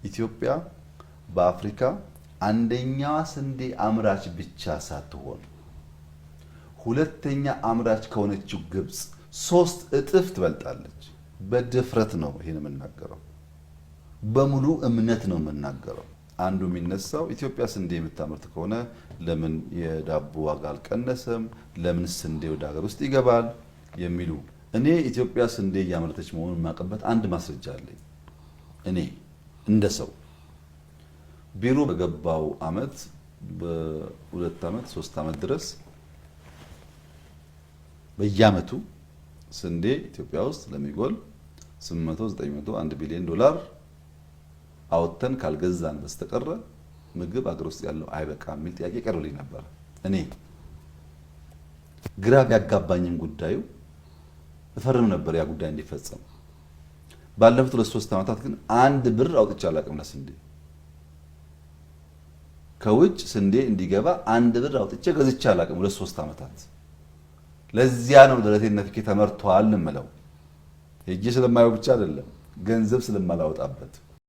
ኢትዮጵያ በአፍሪካ አንደኛዋ ስንዴ አምራች ብቻ ሳትሆን ሁለተኛ አምራች ከሆነችው ግብጽ 3 እጥፍ ትበልጣለች። በድፍረት ነው ይሄን የምናገረው፣ በሙሉ እምነት ነው የምናገረው። አንዱ የሚነሳው ኢትዮጵያ ስንዴ የምታመርት ከሆነ ለምን የዳቦ ዋጋ አልቀነሰም? ለምን ስንዴ ወደ ሀገር ውስጥ ይገባል? የሚሉ እኔ ኢትዮጵያ ስንዴ እያመረተች መሆኑን የማውቅበት አንድ ማስረጃ አለኝ። እኔ እንደ ሰው ቢሮ በገባው አመት በ2 አመት 3 አመት ድረስ በየአመቱ ስንዴ ኢትዮጵያ ውስጥ ለሚጎል 800 900 1 ቢሊዮን ዶላር አውጥተን ካልገዛን በስተቀረ ምግብ አገር ውስጥ ያለው አይበቃም የሚል ጥያቄ ቀርቦልኝ ነበር። እኔ ግራ ቢያጋባኝም ጉዳዩ እፈርም ነበር ያ ጉዳይ እንዲፈጸም። ባለፉት 2-3 አመታት ግን 1 ብር አውጥቼ አላውቅም ለስንዴ። ከውጭ ስንዴ እንዲገባ 1 ብር አውጥቼ ገዝቼ አላውቅም 2-3 አመታት። ለዚያ ነው ደረቴና ፊቴ ተመርቷል እምለው። ሄጄ ስለማየው ብቻ አይደለም ገንዘብ ስለማላወጣበት።